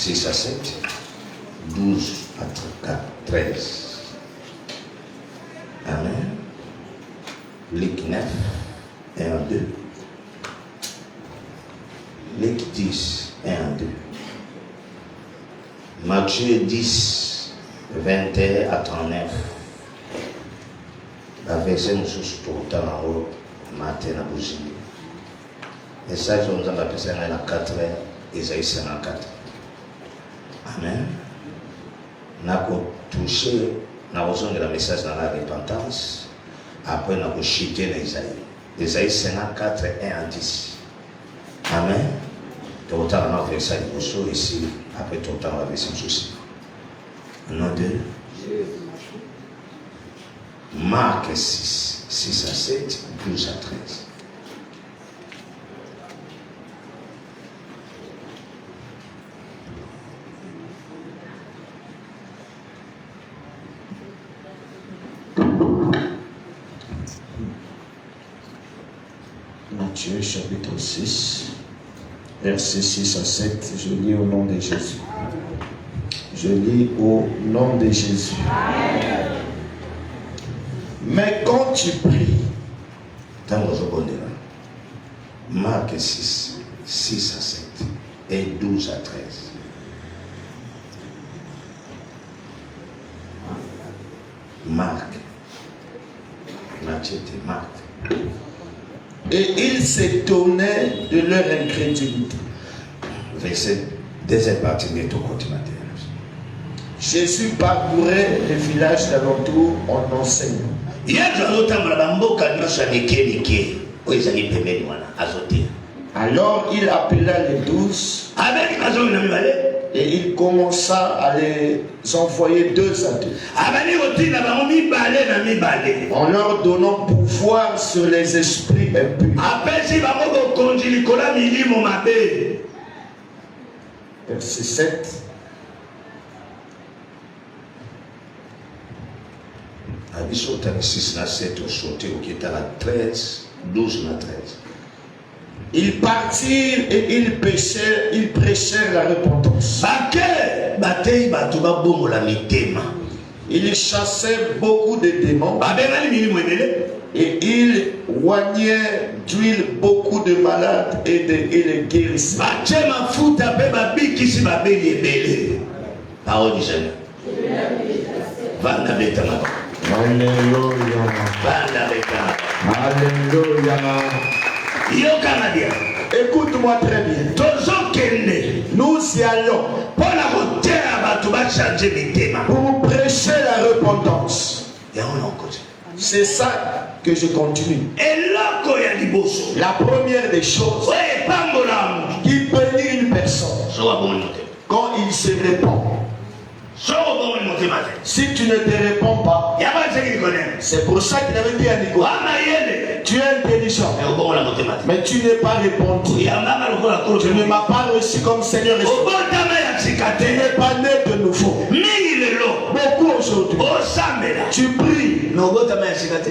6 à 7, 12 à 13. Amen. Luc 9, 1 à 2. Luc 10, 1 à 2. Matthieu 10, 21 à 39. La verset nous sous tout le temps en haut, matin à bougie. Et ça, je nous en appelle ça dans la 4, Isaïe 54. Amen. Nous avons touché, nous avons besoin de la message dans la repentance. Après, nous avons chuté dans Isaïe. Isaïe 54, 1 à 10. Amen. Tout le temps, on a fait ça ici. Après, tout le temps, on va faire ça aussi. Nom de Marc 6, 6 à 7, 12 à 13. Matthieu chapitre 6, versets 6 à 7, je lis au nom de Jésus. Je lis au nom de Jésus. Amen. Mais quand tu pries, Marc 6, 6 à 7 et 12 à 13. Marc. Matthieu et Marc. Et ils s'étonnaient de leur incrédulité. Verset, deuxième partie de tout côté matin. Jésus parcourait les villages d'alentour en enseignant. Alors il appela les 12 et il commença à les envoyer 2 à 2 en leur donnant pouvoir sur les esprits impurs. Verset 7. Abisso 6 à 7 au sauté au qui était à 13, 12 à 13. Ils partirent et ils prêchèrent la repentance. Ils chassaient beaucoup de démons et ils oignaient d'huile beaucoup de malades et les guérissaient. Parole du Seigneur. Alléluia. Alléluia. Écoute-moi très bien. Nous y allons pour prêcher la repentance. C'est ça que je continue. La première des choses qui bénit une personne quand il se répand. Si tu ne te réponds pas, c'est pour ça qu'il avait dit à Nicolas, tu es intelligent, mais tu n'es pas répondu. Tu ne m'as pas reçu comme Seigneur et Sauveur. Tu n'es pas né de nouveau. Beaucoup aujourd'hui, tu pries,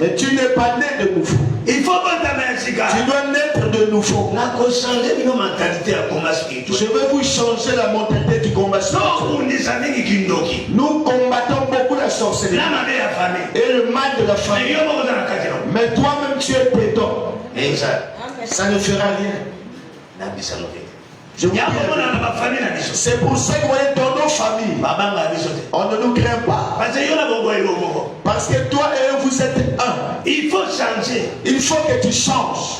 mais tu n'es pas né de nouveau. Tu dois naître de nouveau. Je vais vous changer la mentalité du combat spirituel. Nous combattons beaucoup la sorcellerie et le mal de la famille. Mais toi-même tu es pédant. Ça ne fera rien. Je vous dis, c'est pour ça qu'on est dans nos familles. On ne nous craint pas. Parce que toi et eux, vous êtes un. Il faut changer. Il faut que tu changes.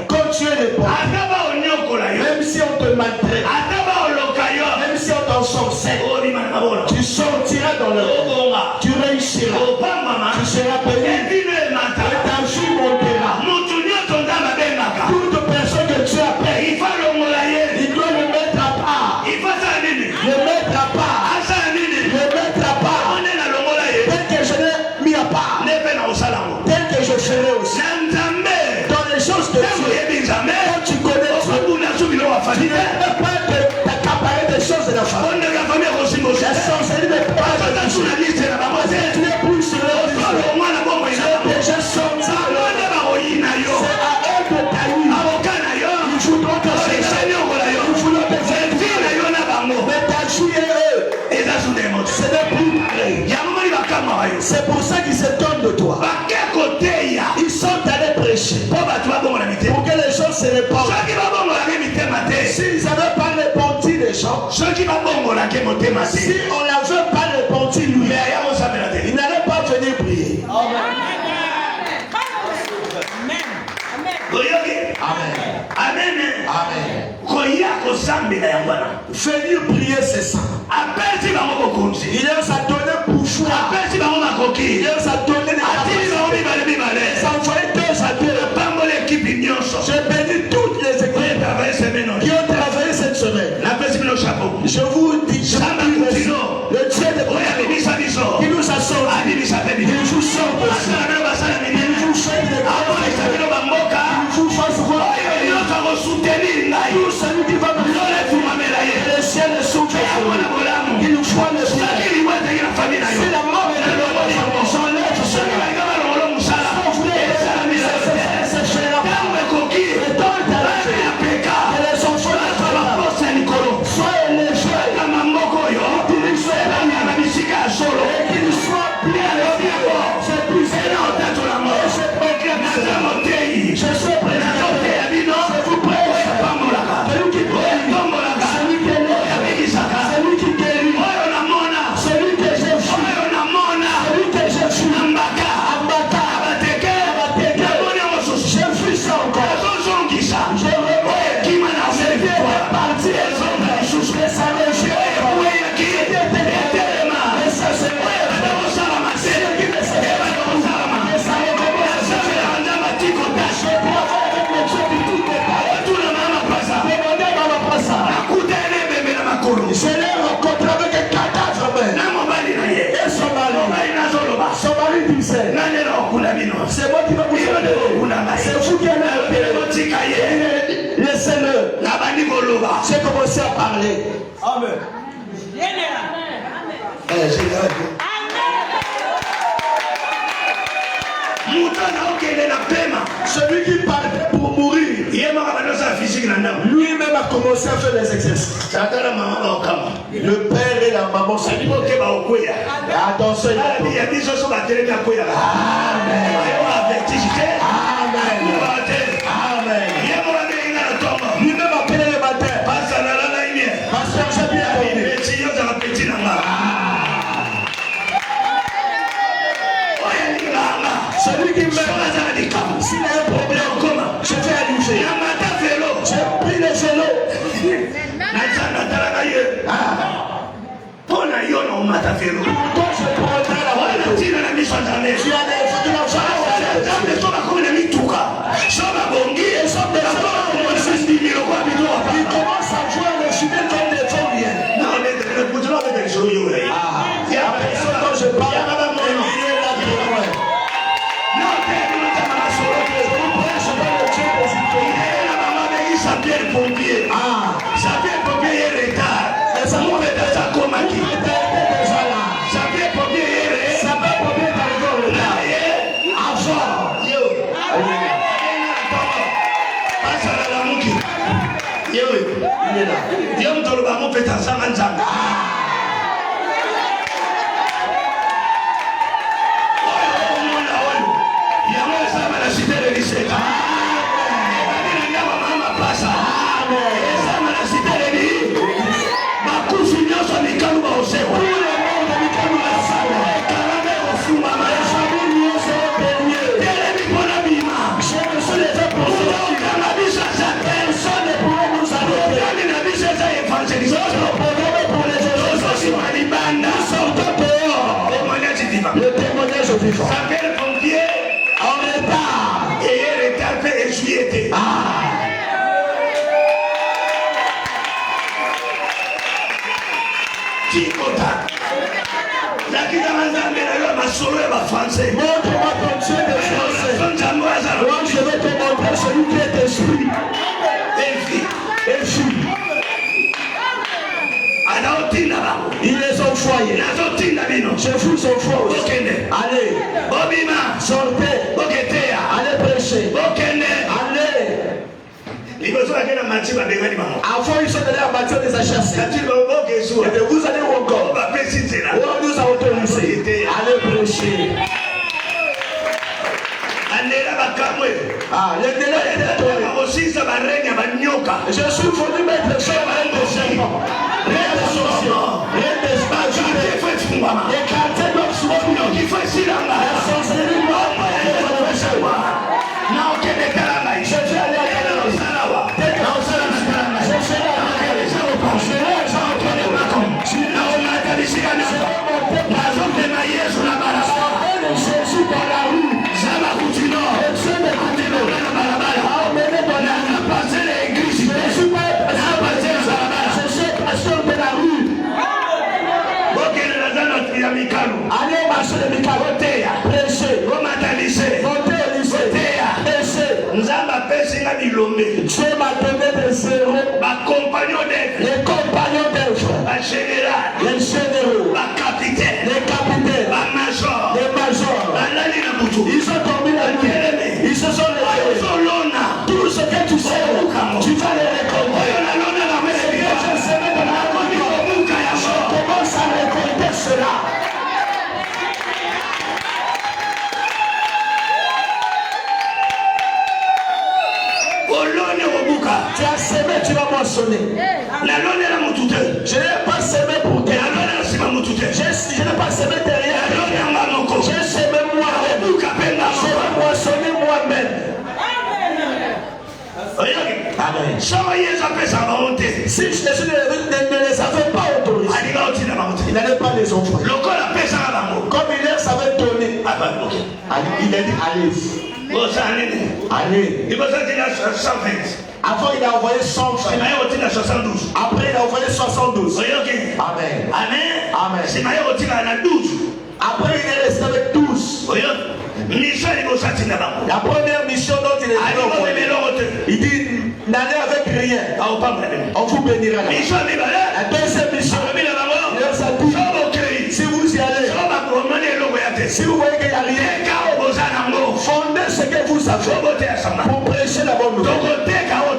Quand tu es le bon, même si on te maltraite, même si on t'en sorcelle, tu sortiras dans le monde. Tu réussiras. Tu seras béni. Et ta vie montera. Toute personne que tu appelles, il doit le mettre à part. Le mettre à part. Le mettre à part. Tel que je l'ai mis à part. Tel que je ferai aussi. Dans les choses de Dieu. Quand tu connais Dieu, tu ne peux pas t'accaparer des choses de la famille. La sorcellerie n'est pas de la chose. Tu n'es plus sur le liste. Tu es déjà sorti. C'est à eux de tailler. Ils voudront te faire. Ils voudront te faire. Mais gens, si on n'avait pas répondu lui, il n'allait pas venir prier. Amen. Venir prier, c'est ça. Il aime ça donner pouvoir. Il aime ça donner des capacités. Ça envoie deux à deux. Je bénis toutes les équipes qui ont travaillé cette semaine. Je vous dis, le Dieu de qui nous a sauvés, il vous sauve. Il vous fait des vous fasse voir. Tout celui qui va me donner, le ciel est sauvé. Il nous faut le ciel. C'est la mort et la mort. J'enlève celui je l'ai rencontré avec un cadavre. Et son mari disait, c'est moi qui vais vous aider. C'est vous qui allez aider. Laissez-le. J'ai commencé à parler. Amen. Celui qui parlait pour mourir, lui-même a commencé à faire des exercices. Le père et la maman sont attention. Amen. Lui-même appelé le matin. Pasteur, j'ai bien dormi. Celui qui meurt, s'il a un problème, je vais allumer. J'ai pris le vélo. Toi, je prendrai la voie. Tu as des il commence à jouer le chemin comme les gens viennent. Non, mais il y a personne dont je parle. Le témoignage vivant. Ça fait le pompier en retard. Et il retard fait essuyer. Tikota. La qui dans la solo et ma français. Montre-moi ton Dieu de français. Moi, je vais te montrer celui qui est esprit. Et fille. Ils les ont foyés. Je vous envoie aussi. Allez. Sortez. Allez prêcher. Allez. Avant ils sont allés à bâtir des achats. Et vous allez encore. On nous a autorisé. Allez prêcher. Le délai est tombé. Je suis venu mettre le chemin de serpent. enfants, rien des sorciers, rien des magies, les quartiers doivent s'ouvrir, la sorcellerie doit je vais aller à allez marcher le Mikalo, prêcher, voter au lycée, Dieu m'a donné des héros, les compagnons d'œuvre, les généraux, les capitaines, les majors. Ils ont dormi la nuit, ils se sont levés. Tout ce que tu sais, tu vas les récolter. Je serai dans la vie, commence à récolter cela. Tu as semé, tu vas moissonner. Je n'ai pas semé pour toi. Je n'ai pas semé derrière. J'ai semé moi-même. Je vais moissonner moi-même. Amen. Si Jésus ne les avait pas autorisés, il n'allait pas les offrir. Comme il les avait donnés, il a dit allez. Avant il a envoyé 120. Après il a envoyé 72. Amen. Après il est resté avec 12. La première mission dont il est envoyé, il dit n'allez avec rien, on vous bénira. La deuxième mission, il leur a dit si vous y allez, si vous voyez qu'il n'y a rien, fondez ce que vous avez pour prêcher la bonne nouvelle.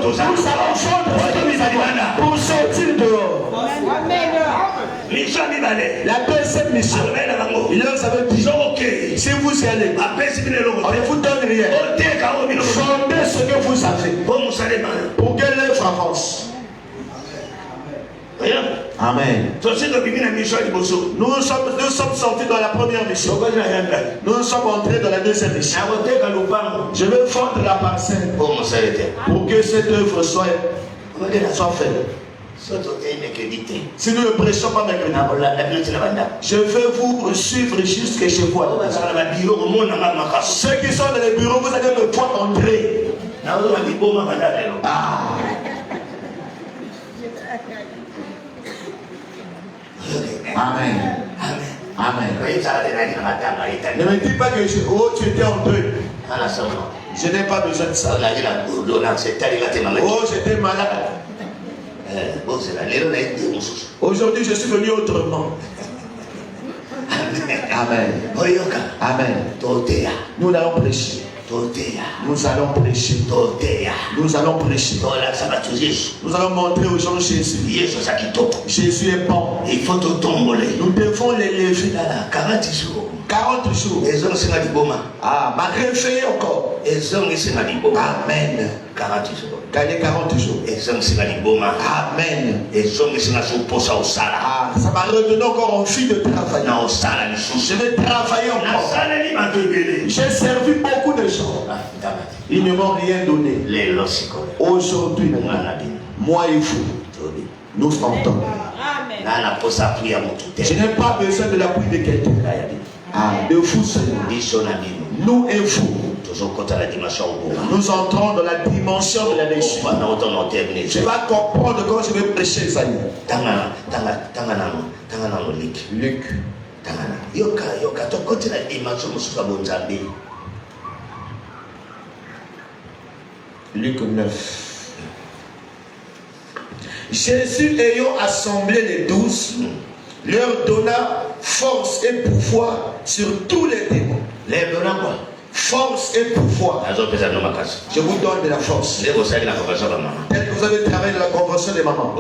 Nous allons fondre ce que vous avez pour sortir dehors. La deuxième mission, il leur avait dit si vous y allez, on ne vous donne rien. Fondez ce que vous avez pour que l'œuvre avance. Amen. Nous sommes sortis dans la première mission. Nous sommes entrés dans la deuxième mission. Je veux fondre la parcelle pour que cette œuvre soit faite. Si nous ne prêchons pas mercredi, je veux vous suivre jusqu'à chez vous. Ceux qui sont dans les bureaux, vous allez me voir entrer. Amen. Ne me dis pas que tu étais en deuil. Je n'ai pas besoin de ça. J'étais malade. Aujourd'hui, je suis venu autrement. Amen. Nous allons prêcher. Nous allons prêcher. Nous allons prêcher. Nous allons montrer aux gens Jésus. Jésus est bon. Nous devons l'élever. 40 jours. Malgré fait encore. Amen. 40 jours. Gagner 40 jours. Amen. Ça m'a redonné encore envie de travailler. Je vais travailler encore. J'ai servi beaucoup de gens. Ils ne m'ont rien donné. Aujourd'hui, moi et vous, nous sortons. Je n'ai pas besoin de l'appui de quelqu'un. De vous seulement. Nous et vous. Nous entrons dans la dimension de la nation. Je vais comprendre quand je vais prêcher ça. Luc. Luc 9. Jésus ayant assemblé les 12, leur donna force et pouvoir sur tous les démons. Force et pouvoir. Je vous donne de la force. Tel que vous avez travaillé dans la convention des mamans.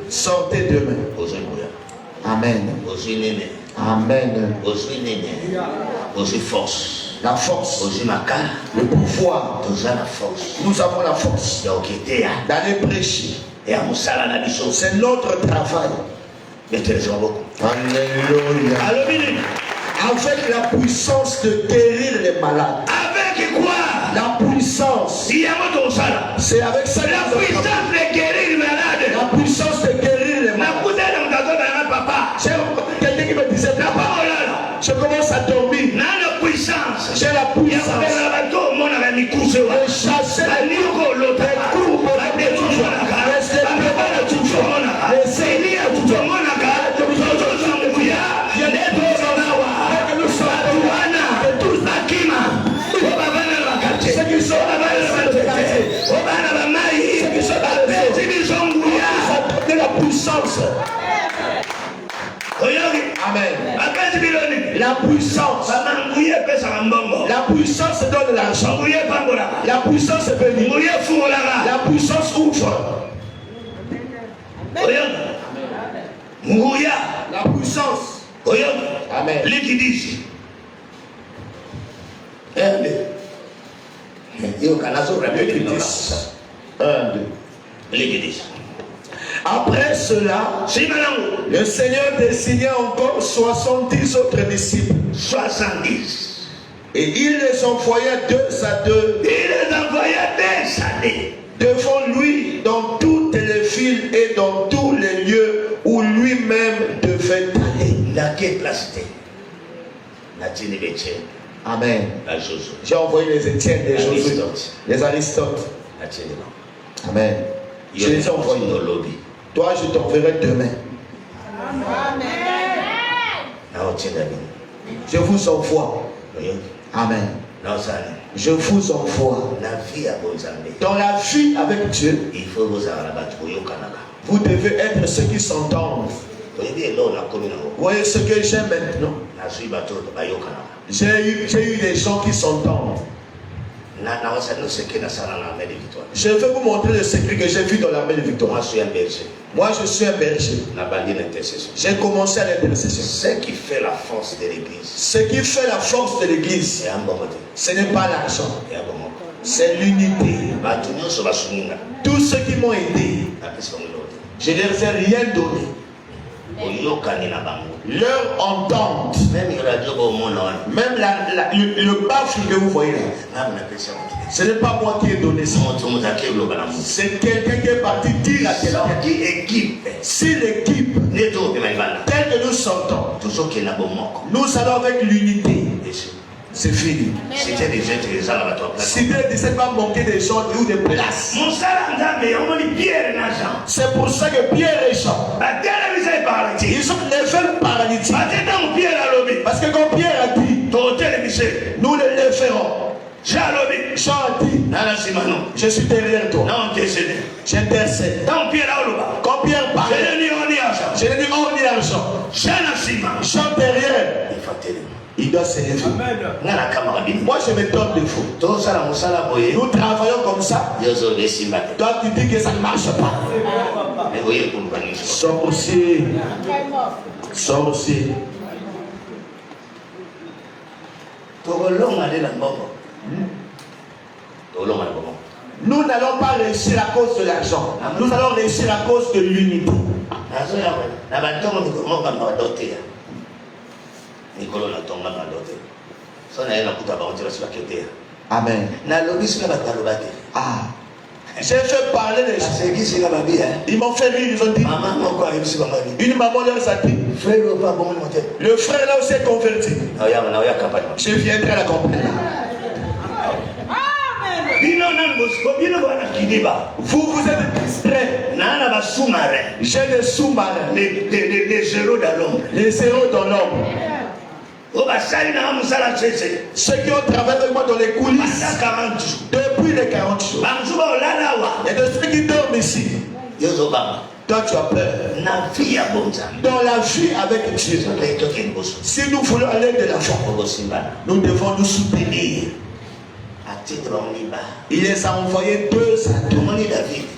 Sortez demain. Amen. Amen. La force. Le pouvoir. Nous avons la force d'aller prêcher. C'est notre travail. Alléluia. Avec la puissance de guérir les malades. Avec quoi? La puissance. C'est avec ça. La puissance de guérir les malades. La puissance de guérir les malades. Quelqu'un qui me disait, je commence à dormir. J'ai la puissance. De chasser les courbes, les la puissance. Amen. La puissance. La puissance donne l'argent. La puissance bénit. La puissance ouvre. La puissance. Amen. Après cela, le Seigneur désigna encore 70 autres disciples. 70. Et il les envoya 2 à 2. Devant lui dans toutes les villes et dans tous les lieux où lui-même devait aller. Amen. J'ai envoyé les Étienne, les Josué, les Aristotes. Amen. Je les ai envoyés. Toi, je t'enverrai demain. Je vous envoie. Amen. Je vous envoie. Dans la vie avec Dieu, vous devez être ceux qui s'entendent. Vous voyez ce que j'ai maintenant? J'ai eu des gens qui s'entendent. Je vais vous montrer le secret que j'ai vu dans l'armée de victoire. Moi, je suis un berger. J'ai commencé à l'intercession. Ce qui fait la force de l'église. Ce qui fait la force de l'église, ce n'est pas l'argent. C'est l'unité. Tous ceux qui m'ont aidé, je ne leur ai rien donné. Leur entente, même le baffle que vous voyez là, ce n'est pas moi qui ai donné ça. C'est quelqu'un qui est parti dire à quelqu'un. Si l'équipe, telle que nous sortons, nous allons avec l'unité. C'est fini. Si tu ne pas manquer des gens ou des places. C'est pour ça que Pierre et Jean, ils sont les veulent paralytiques. Parce que quand Pierre a dit, nous les ferons. Jean a dit, je suis derrière toi. J'intercède. Quand Pierre parle, je n'ai dit on ni argent. Jean derrière, il doit se lever. Moi je me donne de vous. Nous travaillons comme ça. Toi tu dis que ça ne marche pas. Sors aussi. Sors aussi. Nous n'allons pas réussir à cause de l'argent. Nous allons réussir à cause de l'unité. Amen. Ah. J'ai fait parler des gens. Ils m'ont fait rire, ils ont dit. Une maman leur a dit. Le frère là aussi est converti. Je viendrai à la compagnie. Vous êtes distrait. J'ai des sous-marins. Les zéros dans l'ombre. Ceux qui ont travaillé avec moi dans les coulisses depuis les 40 jours. Et de ceux qui dorment ici. Toi tu as peur. Dans la vie avec Dieu, si nous voulons aller de l'avant, nous devons nous soutenir. Il les a envoyés 2 à 2.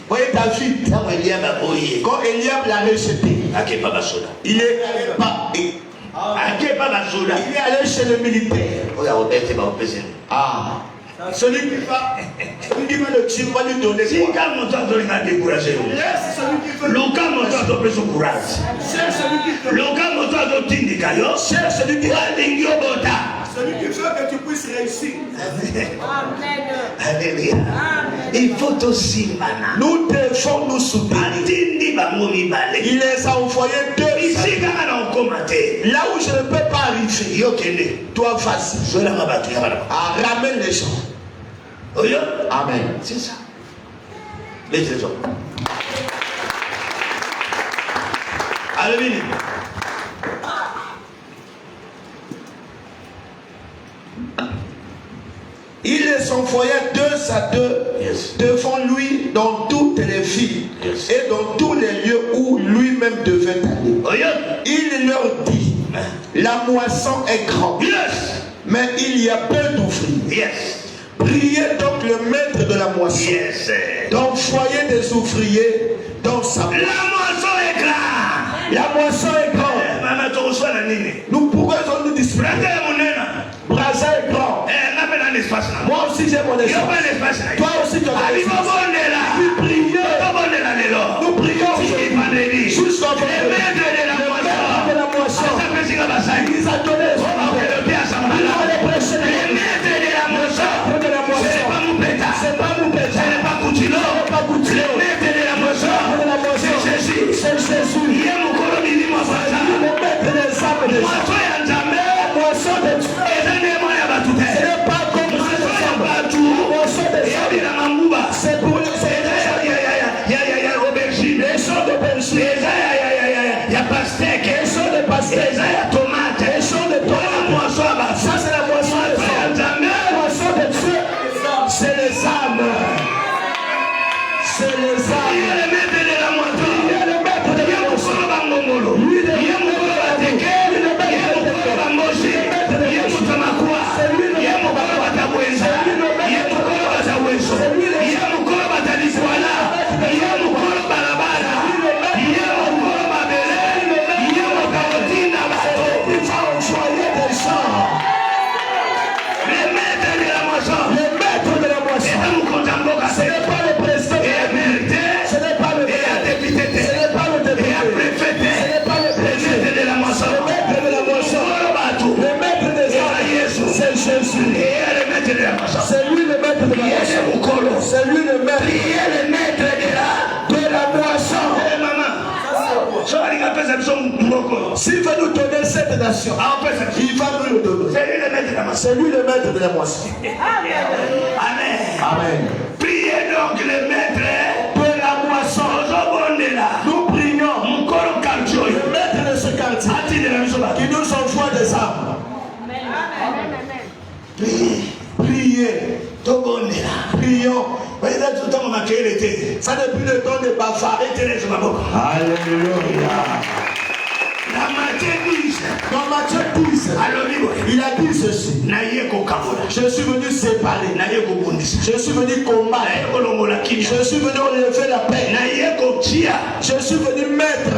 Voyez David, quand Eliab l'a rejeté, il est pas. Il est allé chez le militaire. Ah. Celui qui va le tuer, va lui donner quoi? Si quand mon temps a découragé, Laisse celui qui veut. le cas mon temps a pris courage. Cherche celui qui veut. Le cas mon temps a tindika yo. Cherche celui qui veut. Bota. Celui qui veut que tu puisses réussir. Amen. Alléluia. Il faut aussi mana. Nous devons nous soutenir. Il les a envoyés deux. Ici quand on a commenté. Là où je ne peux pas arriver, toi vas-y. Ramène les gens. Amen. C'est ça. Les gens. Alléluia. Il les envoyait deux à deux devant lui dans toutes les villes et dans tous les lieux où lui-même devait aller. Il leur dit, la moisson est grande, mais il y a peu d'ouvriers. Priez donc le maître de la moisson d'envoyer des ouvriers dans sa moisson. La moisson est grande. La moisson est grande. Nous pourrons nous disputer. Brasa est grand. Moi aussi j'ai mon espace. Toi aussi tu as ton espace. Nous prions. Nous prions. Jusqu'au maître de la moisson. Il a donné son nom. Il va les prêcher. Le maître de la moisson. C'est pas Moupeta. C'est pas Coutillo. Le maître de la moisson. C'est Jésus. C'est Jésus. Il est mon colonne. Il est le maître des âmes des gens. La moisson de Dieu. Ce n'est pas comme les âmes. La moisson des âmes. C'est pour les aubergines. Les champs d'aubergines. Il y a pastèque. Les champs de pastèque. Il y a tomate. Les champs de tomates. Ça c'est la moisson des âmes. La moisson de Dieu. C'est les âmes. C'est les âmes. Il est le maître de la moisson. Il est le maître de la moisson. Lui, il est le maître de la moisson. Ce n'est pas le président, ce n'est pas le député, ce n'est pas le député, ce n'est pas le président de la moisson, le maître de la moisson, le maître des âmes, c'est Jésus. C'est lui le maître de la moisson. C'est lui le maître. Le maître de la moisson. S'il veut nous donner cette nation, il va nous le donner. C'est lui le maître de la moisson. Amen. Amen. Priez donc le maître de la moisson. Nous prions le maître de ce quartier qui nous envoie des âmes. Priez. Prions. Ça n'est plus le temps de bavard. Alléluia. Dans Matthieu 10, il a dit ceci. Je suis venu séparer. Je suis venu combattre. Je suis venu enlever la paix. Je suis venu mettre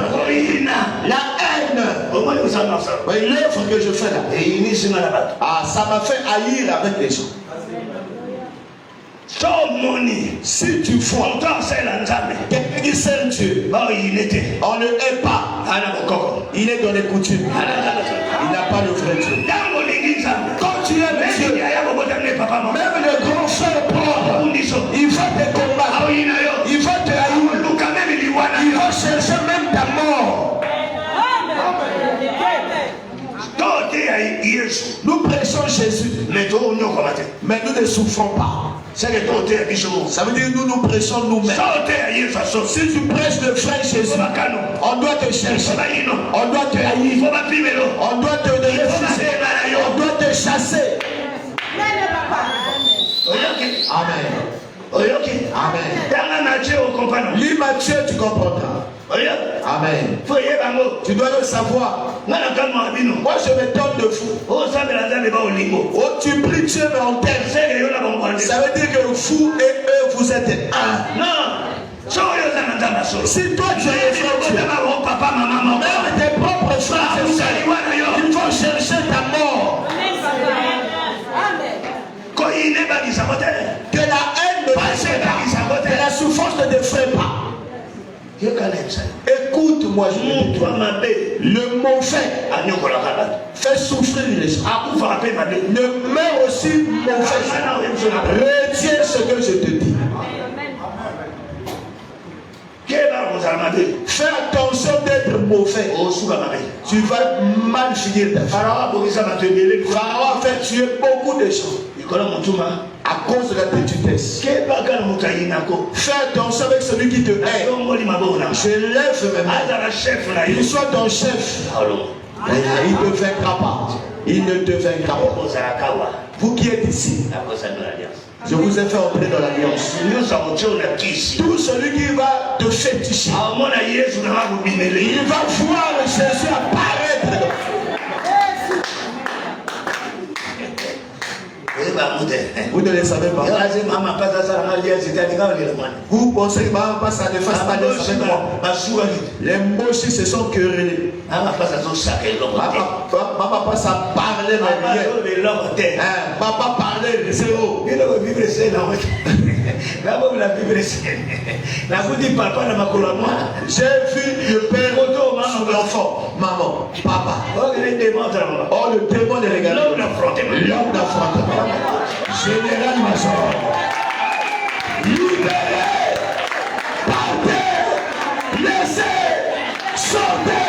la haine. L'œuvre que je fais là. Ah, ça m'a fait haïr avec les gens. Si tu vois quelqu'un qui sert Dieu, on ne hait pas. Il est dans les coutumes. Il n'a pas le vrai Dieu. Quand tu aimes Dieu, même le grand frère propre, il va te combattre. Il va te haïr. Il va chercher même ta mort. Nous prêchons Jésus, mais nous ne souffrons pas. Ça veut dire que nous prêchons nous-mêmes. Si tu prêches le frère Jésus, on doit te chercher, on doit te haïr, on doit te refuser, on doit te chasser. Amen. Amen. Lis Matthieu, tu comprendras. Amen. Tu dois le savoir. Moi je me donne de vous. Oh, tu pries Dieu mais en terre. Ça veut dire que vous et eux vous êtes un. Non. Si toi tu es Dieu, même tes propres frères ils vont chercher ta mort. souffrances ne t'effraient pas. Écoute-moi, je te dis. Le mauvais fait souffrir les gens. Ne meurs aussi mauvais. Retiens ce que je te dis. Fais attention d'être mauvais. Tu vas mal finir ta vie. Pharaon a fait tuer beaucoup de gens à cause de la petitesse. Fais attention avec celui qui te hait. Je lève mes mains. Il soit ton chef. Il ne te vaincra pas. Il ne te vaincra pas. Vous qui êtes ici, je vous ai fait entrer dans l'alliance. Tout celui qui va te féticher, il va voir Jésus apparaître. Vous ne le savez pas. Vous pensez que maman passe à ne fasse pas de avec moi. Les mots ici se sont querellés. Maman passe à parler de rien. Papa parlait de zéro. J'ai vu le père sur l'enfant. Maman, papa. Oh, le démon est regardé. L'homme d'affrontement. Général Major. Libérez. Partez. Laissez. Sortez.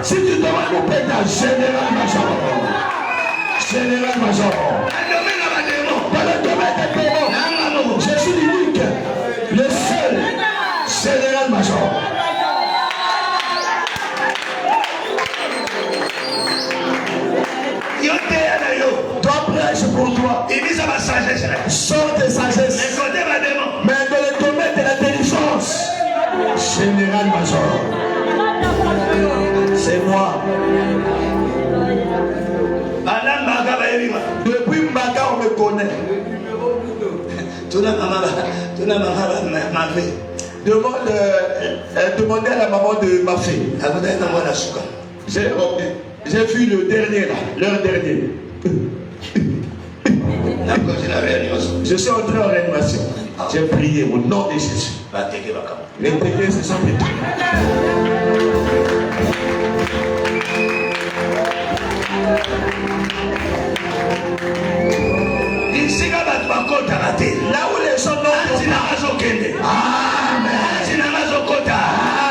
Si tu demandes mon père, général Major. Général Major. Dans le domaine des démons, je suis l'unique, le seul général Major. Toi prêche pour toi. Sors de sagesse. Mais dans le domaine de la délivrance, général Major. C'est moi. Depuis Mbaga, on me connaît. Demandez à la maman de ma fille. J'ai vu le dernier là, l'heure dernière. Je suis entré en réanimation. J'ai prié au nom de Jésus. Les tétés se sont éteints. Là où les gens n'ont pas.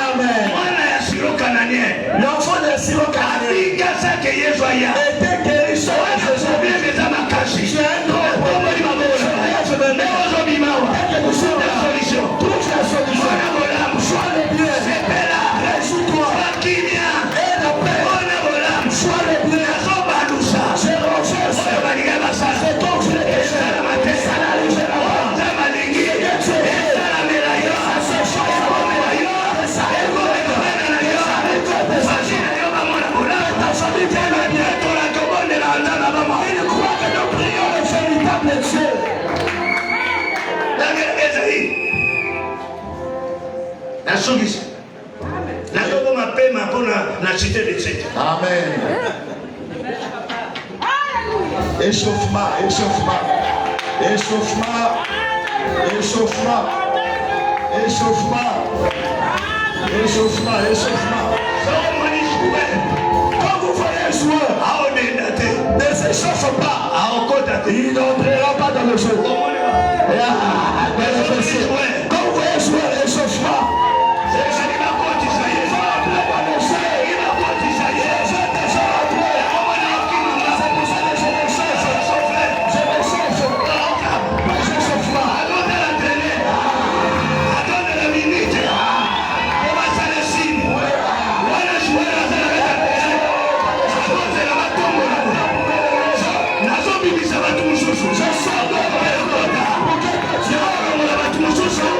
Amen. L'enfant de Siro-Cananien était guéri sur Jésus. Tu as un gros problème. Trouve la solution. Sois le bien. Réjouis-toi. Et la paix. Sois le bien. Je renverse. C'est ton frère. Amen. Échauffement, échauffement, échauffement, échauffement, échauffement, échauffement, échauffement. Quand vous voyez un joueur, ne s'échauffe pas. Il n'entrera pas dans le jeu. Quand vous voyez un joueur, échauffement. Je sors de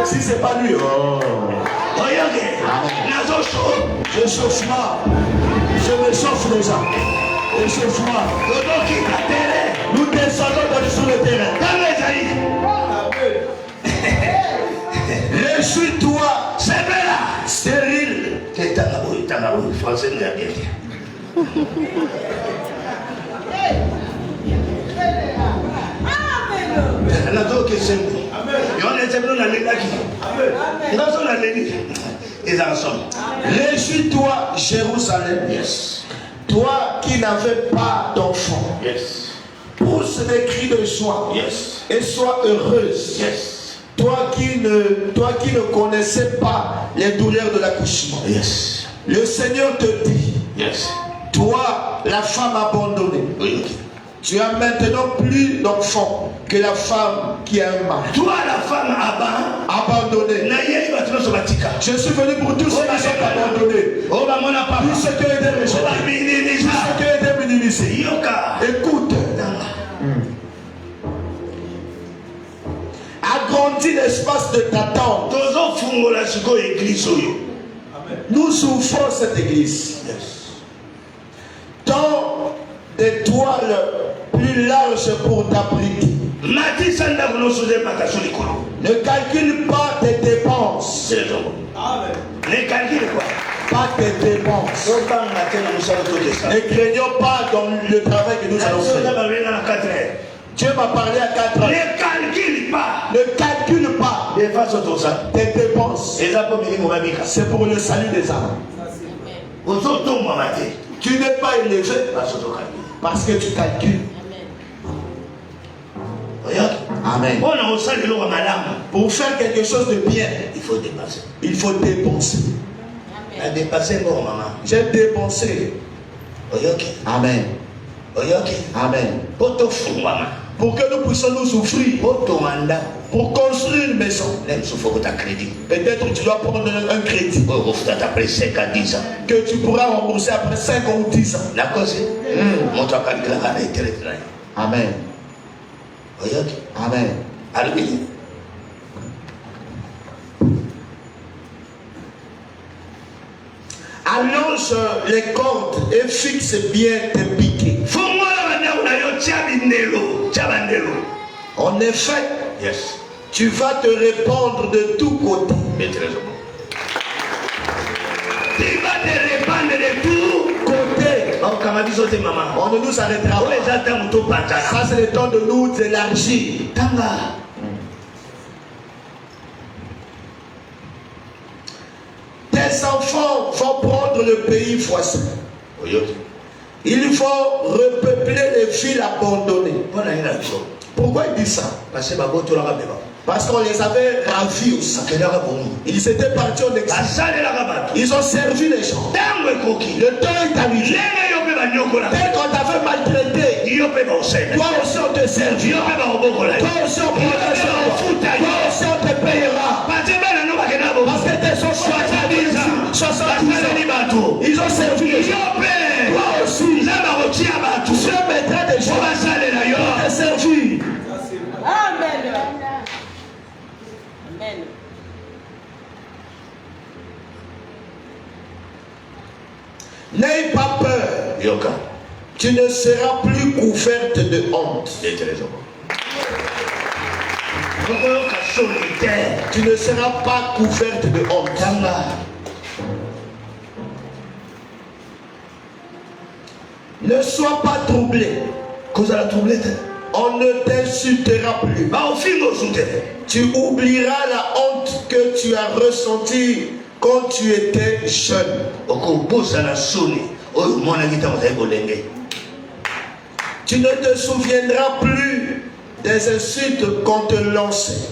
Si c'est pas lui, oh. Je chauffe moi. Je me chauffe déjà. Échauffe-moi. Nous descendons sur le terrain. Réjouis-toi. Stérile. Français ne l'a bien Réjouis-toi, Jérusalem. Yes. Toi qui n'avais pas d'enfant. Yes. Pousse des cris de joie. Yes. Et sois heureuse. Yes. Toi qui ne connaissais pas les douleurs de l'accouchement. Yes. Le Seigneur te dit. Yes. Toi, la femme abandonnée. Oui. Tu as maintenant plus d'enfants que la femme qui a un mari. Toi, la femme abandonnée. Je suis venu pour tous ceux qui sont abandonnés. Tous ceux qui ont été rejetés. Tous ceux qui ont été minimisés. Écoute. Agrandis l'espace de ta tente. Nous ouvrons cette église. Tant des toiles plus larges pour t'abriter. Ne calcule pas tes dépenses. Ne calcule quoi? Pas tes dépenses. Ne craignons pas dans le travail que nous allons faire. Dieu m'a parlé à 4 ans. Ne calcule pas. Ne calcule pas tes dépenses. C'est pour le salut des âmes. Tu n'es pas élevé parce que tu calcules. Amen. Pour faire quelque chose de bien, il faut dépenser. Il faut dépenser. J'ai dépensé. Amen. Amen. Pour que nous puissions nous offrir. Pour construire une maison. Peut-être tu dois prendre un crédit. Que tu pourras rembourser après 5 ou 10 ans. Amen. Amen. Allonge les cordes et fixe bien tes piquets. En effet, yes. Tu vas te répandre de tous côtés. Tu vas te répandre de tous côtés. On ne nous arrêtera pas. Ça c'est le temps de nous élargir. Tes enfants vont prendre le pays voisin. Il faut repeupler les villes abandonnées. Pourquoi il dit ça? Parce qu'on les avait ravis aussi. Ils étaient partis en exil. Ils ont servi les gens. Le temps est arrivé. Dès qu'on t'avait maltraité, toi aussi on te servira. Toi aussi on prendra soin. Toi aussi on te payera. Parce que tes enfants ont 70 ans. Ils ont servi les gens. Toi aussi. Dieu mettra des gens pour te servir. Amen. Amen. N'aie pas peur. Tu ne seras plus couverte de honte. Tu ne seras pas couverte de honte. Ne sois pas troublé. On ne t'insultera plus. Tu oublieras la honte que tu as ressentie quand tu étais jeune. Tu ne te souviendras plus des insultes qu'on te lançait.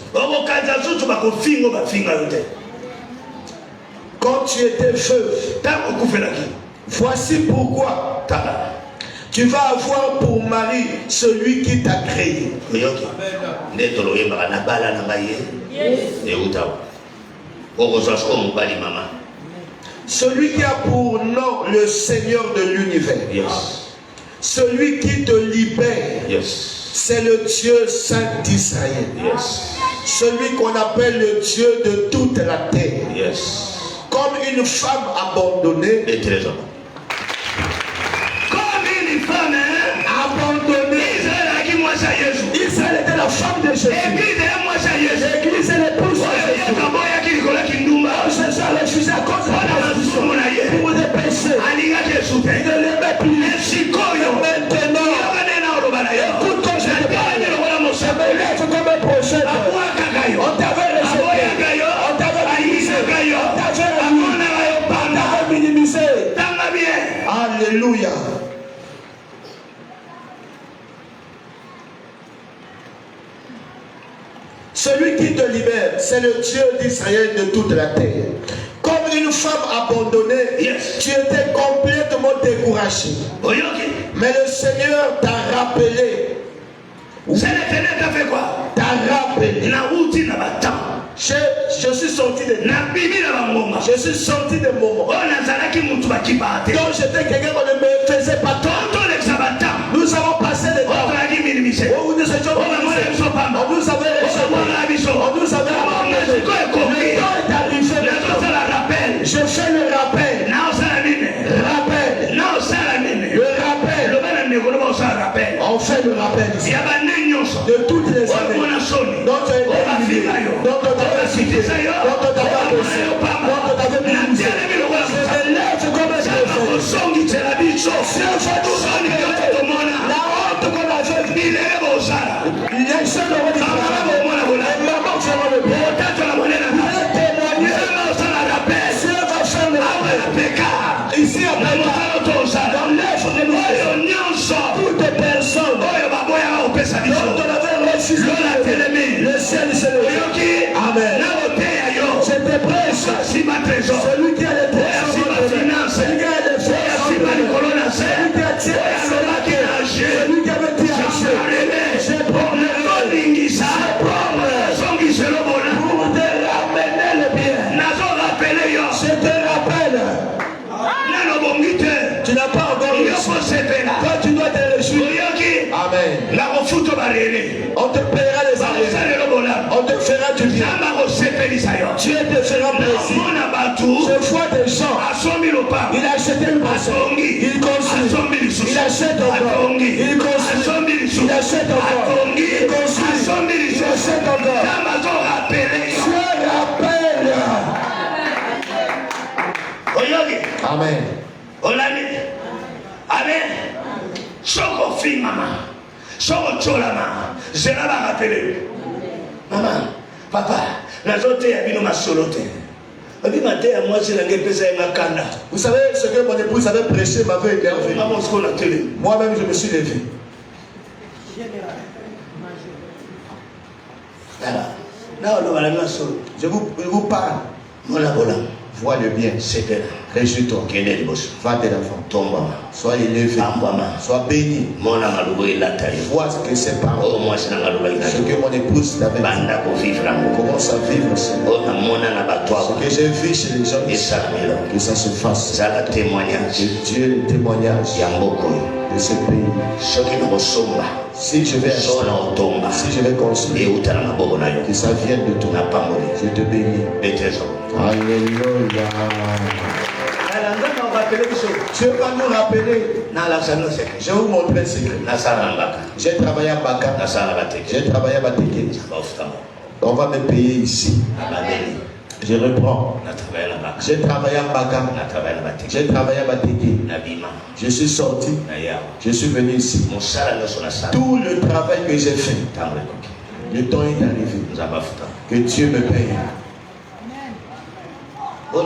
Quand tu étais veuve. Voici pourquoi. Tu vas avoir pour mari celui qui t'a créé. Celui qui a pour nom le Seigneur de l'univers. Celui qui te libère. C'est le Dieu Saint d'Israël. Celui qu'on appelle le Dieu de toute la terre. Yes. Comme une femme abandonnée. Et très heureux. Comme une femme abandonnée. Israël était la femme de Jésus. L'église est l'épouse de Jésus. Jésus a refusé à cause de la pour des péchés. Il ne l'aimait plus. Maintenant, écoute quand je te parle. Je me lève comme un prophète. On t'avait rejeté. On t'avait minimisé. On t'avait minimisé. Alléluia. Celui qui te libère, c'est le Dieu d'Israël de toute la terre. Comme une femme abandonnée, tu étais complètement découragé. Mais le Seigneur t'a rappelé. T'a fait quoi? T'a rappelé. Je suis sorti de Je suis sorti de moments. Donc j'étais quelqu'un qu'on ne me faisait pas tort. Nous avons passé des temps. Nous étions on nous avait rejeté. On nous avait abandonné. Le temps est arrivé. Je fais le rappel. On fait le rappel ici. De toutes les années dont tu as été humilié, dont on t'avait cité, dont on t'avait abaissé, dont on t'avait minimisé. Je me lève comme un prophète. La honte qu'on a fait, les jeunes auront dit, les mamans feront le bien. Vous êtes témoigné. Dieu va faire le rappel. Ici à Pékin, dans l'œuvre de nous, toutes les personnes dont on avait refusé, le ciel s'est levé. Amen. J'étais prêt. Celui qui a les trésors, celui qui a les trésors, celui qui a tiré, celui qui avait tiré, j'ai promis pour te ramener le bien. Je te rappelle. Tu n'as pas encore reçu. Toi, tu dois te réjouir. Amen. On te paiera les arrêts. On te fera du bien. Dieu te fera plaisir. Je vois des gens. Il a acheté une maison. Il construit. Il achète encore. Il construit. Il achète encore. Il construit. Il achète encore. Dieu rappelle. Amen. Amen. Soko fi maman. Soko cholama. Zela ba rappelé. Maman, papa, nazote ya bino masolote. Abi matin à moi c'est la ngepesa ya makanda. Vous savez ce que mon épouse avait prêché m'avait énervé. Maman ce qu'on a télé. Moi-même je me suis levé. Je vous parle. Vois le bien. Réjouis-toi. Va de l'avant. Sois élevé. Sois béni. Vois ce que c'est par ce que mon épouse t'avait dit. Commence à vivre ce que j'ai vu chez les gens. Que ça se fasse. Que Dieu est le témoignage de ce pays. Si je vais acheter, si je vais construire, que ça vienne de toi. Je te bénis. Alléluia. Dieu va nous rappeler. Je vais vous montrer le secret. J'ai travaillé à Baka. J'ai travaillé à Bateke. On va me payer ici. Je reprends. J'ai travaillé à Baka. J'ai travaillé à Bateke. Je suis sorti. Je suis venu ici. Tout le travail que j'ai fait, le temps est arrivé. Que Dieu me paye. Moi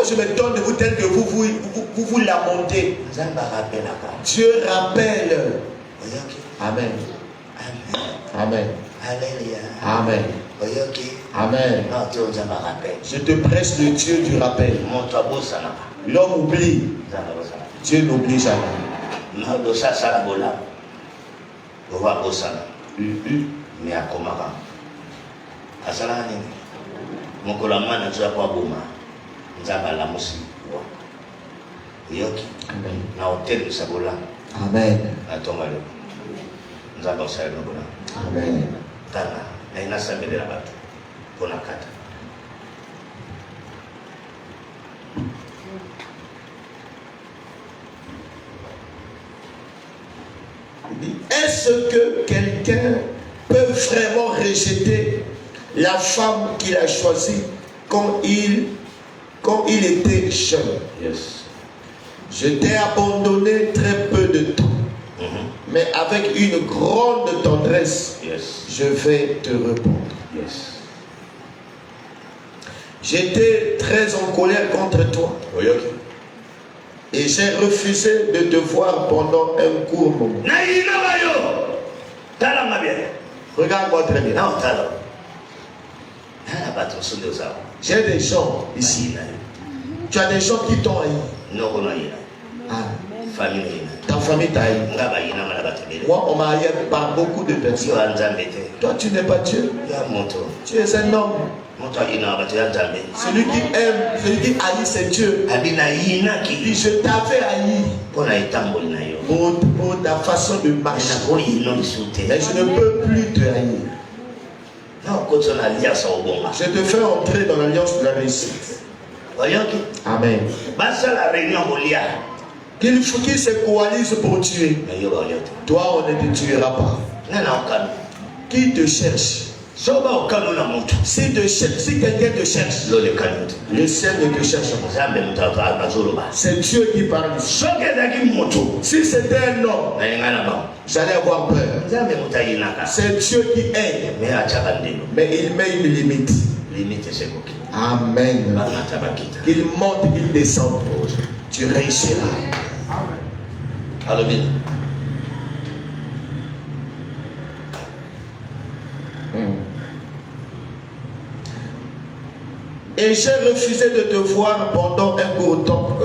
je me donne de vous tel que vous lamentez. Dieu rappelle. Amen. Amen. Amen. Amen. Je te presse le Dieu du rappel. L'homme oublie. Dieu n'oublie jamais. Mokolamana nzo kwa boma nzaba la musi yoki na hotel sabola amen atonga le Amen. Est-ce que quelqu'un peut vraiment rejeter la femme qu'il a choisie quand il était jeune? Yes. Je t'ai abandonné très peu de temps, mais avec une grande tendresse, Yes. je vais te répondre. Yes. J'étais très en colère contre toi et j'ai refusé de te voir pendant un court moment. Regarde-moi très bien. J'ai des gens ici. Tu as des gens qui t'ont haï. Ah. Ta famille t'a haï. Moi, on m'a haï par beaucoup de personnes. Toi, tu n'es pas Dieu. Tu es un homme. Celui qui aime, celui qui haït, c'est Dieu. Il dit, je t'avais haï pour ta façon de marcher. Mais je ne peux plus te haïr. Je te fais entrer dans l'alliance de la réussite. Amen. Qu'il se coalise pour tuer. Toi, on ne te tuera pas. Qui te cherche? Si quelqu'un te cherche, le ciel ne te cherche pas. C'est Dieu qui parle ici. Si c'était un homme, j'allais avoir peur. C'est Dieu qui aide, mais il met une limite. Amen. Qu'il monte, qu'il descende. Tu réussiras. Alléluia. Et j'ai refusé de te voir pendant un court temps,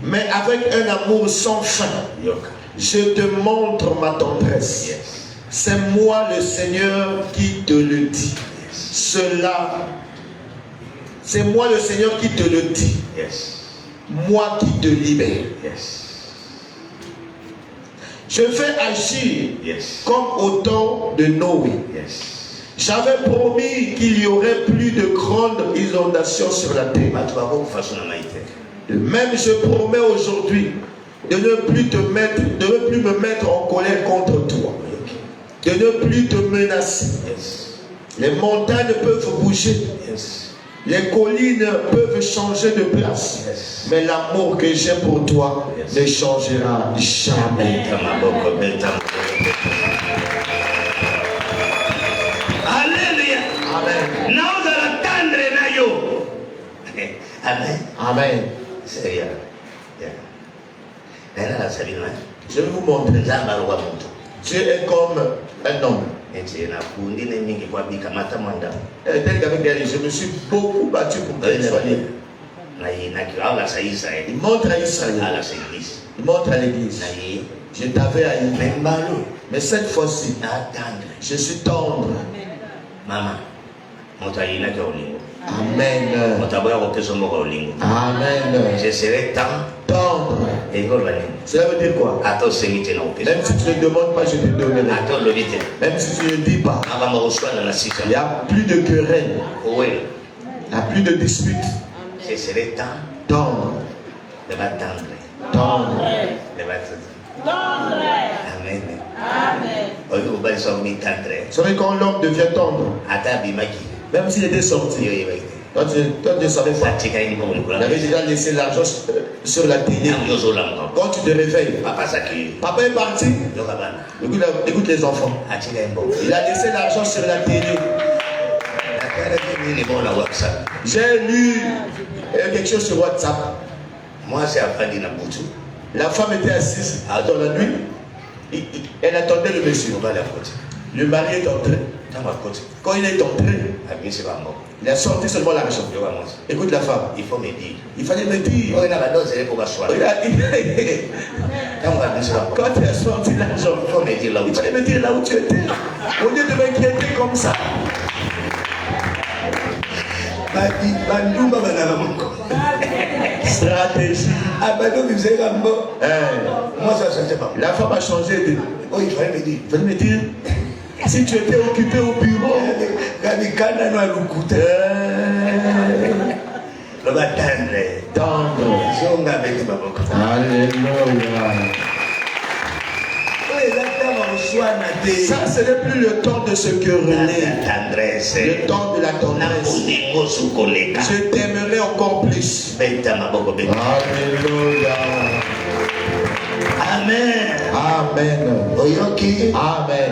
mais avec un amour sans fin, je te montre ma tendresse. C'est moi le Seigneur qui te le dit. C'est moi le Seigneur qui te le dit. Moi qui te libère. Je vais agir comme au temps de Noé. J'avais promis qu'il y aurait plus de grandes inondations sur la terre. Même je promets aujourd'hui de ne plus me mettre en colère contre toi, de ne plus te menacer. Les montagnes peuvent bouger, les collines peuvent changer de place, mais l'amour que j'ai pour toi ne changera jamais. Amen. Je vais vous montrer. Dieu est comme un homme. Je me suis beaucoup battu pour qu'elle soit libre. Il montre à Israël. Il montre à l'église. Je t'avais haï. Mais cette fois-ci, je suis tendre. Amen. Amen. Je serai Tendre. Cela veut dire quoi? Même si tu ne demandes pas, je te donnerai. Même si tu ne dis pas, il n'y a plus de querelle. Il n'y a plus de dispute. Je serai Tendre. Tendre. Amen. Vous savez, quand l'homme devient tendre, même s'il était sorti, toi tu ne savais pas. Il avait déjà laissé l'argent sur la télé. Quand tu te réveilles, papa est parti. Écoute les enfants. Il a laissé l'argent sur la télé. J'ai lu quelque chose sur WhatsApp. Moi, c'est après Dina Boutou. La femme était assise dans la nuit. Elle attendait le monsieur. Le mari est entré. Quand il est entré, il a sorti seulement l'argent. Écoute la femme. Il faut me dire. Il fallait me dire. Quand tu as sorti l'argent, il fallait me dire là où tu étais. Au lieu de m'inquiéter comme ça. Stratégie. Moi, ça ne changeait pas. La femme a changé de... Oh, il fallait me dire. Vous me dire, si tu étais occupé au bureau... Alléluia. Ça, ce n'est plus le temps de se quereller. Le temps de la tendresse. Je t'aimerai encore plus. Alléluia. Amen. Amen. Oyoki. Amen.